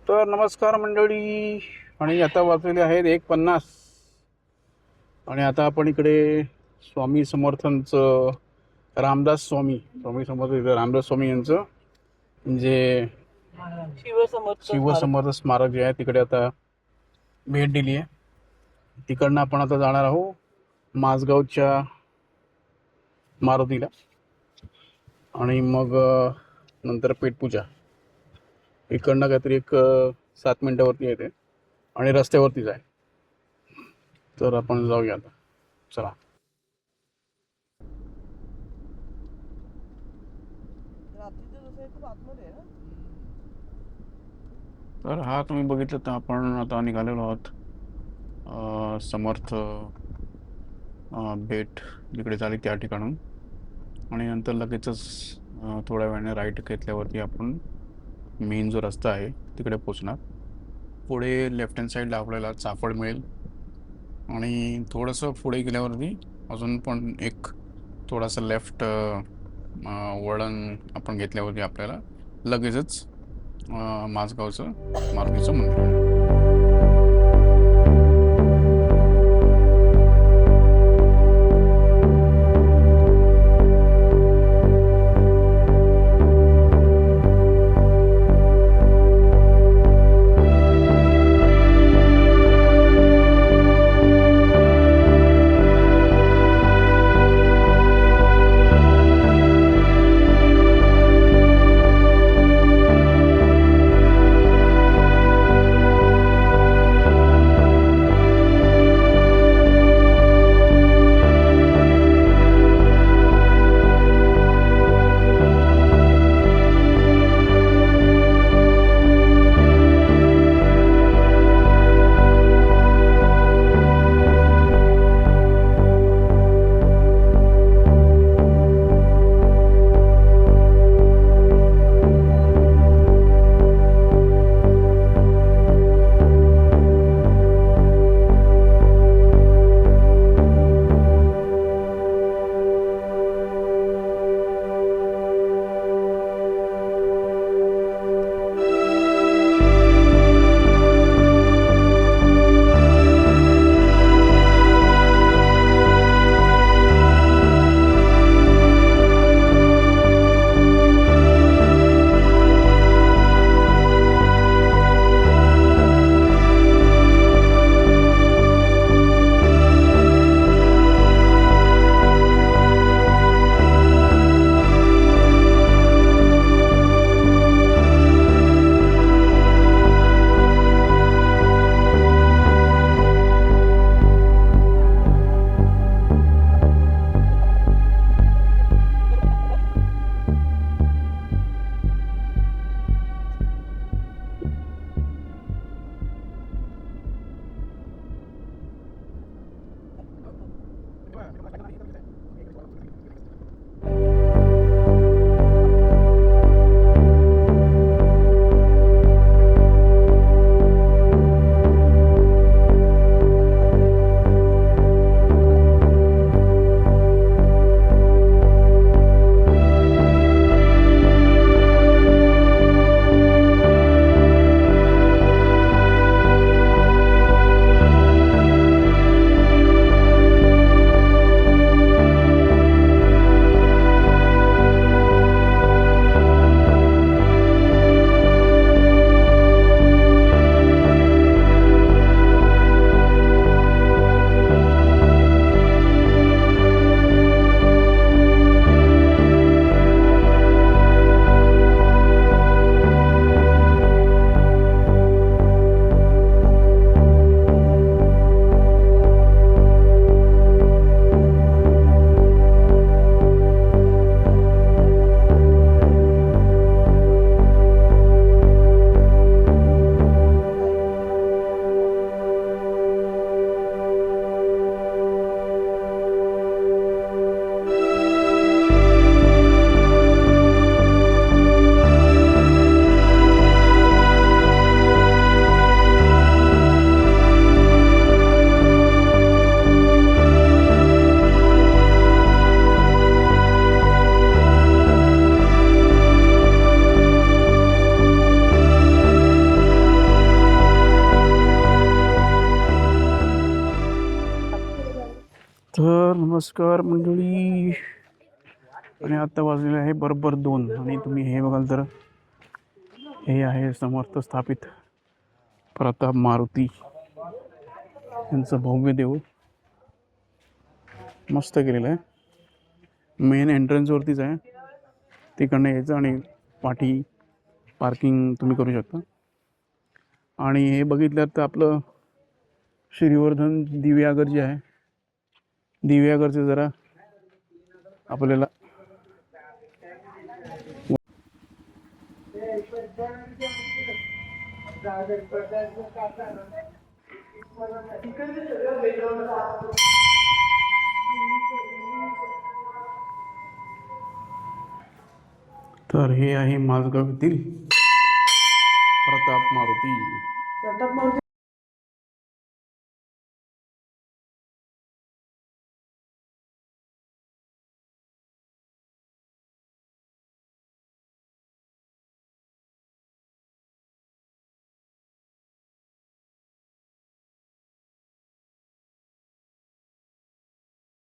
तर नमस्कार मंडळी. आणि आता वाजलेले आहेत 1:50 आणि आता आपण इकडे स्वामी समर्थांचं रामदास स्वामी स्वामी समर्थ रामदास स्वामी यांचं म्हणजे शिवसमर्थ स्मारक जे आहे तिकडे आता भेट दिली आहे. तिकडनं आपण आता जाणार आहोत माझगावच्या मारुतीला आणि मग नंतर पेटपूजा. इकडनं काहीतरी 7 मिनिटावरती येते आणि रस्त्यावरतीच आहे. तर आपण जाऊया आता. चला. तर हा तुम्ही बघितलं तर आपण आता निघालेलो आहोत समर्थ भेट जिकडे झाली त्या ठिकाणून. आणि नंतर लगेचच थोड्या वेळाने राईट घेतल्यावरती आपण मेन जो रस्ता आहे तिकडे पोचणार. पुढे लेफ्ट हँड साईडला आपल्याला चाफळ मिळेल आणि थोडंसं पुढे गेल्यावरती अजून पण एक थोडासा लेफ्ट वळण आपण घेतल्यावरती आपल्याला लगेचच माझगावचं मारुतीचं मंदिर आहे. नमस्कार मंडळी. आणि आता वाजलेले आहे बरोबर 2 आणि तुम्ही हे बघाल तर हे आहे समर्थ स्थापित प्रताप मारुती यांचं भव्य देऊळ. मस्त केलेलं आहे. मेन एंट्रन्सवरतीच आहे. तिकडनं यायचं आणि पाठी पार्किंग तुम्ही करू शकता. आणि हे बघितलं तर आपलं श्रीवर्धन दिव्यागर जे आहे, दिव्यागरचे जरा आपल्याला तर हे आहे माझगाव येथील प्रताप मारुती.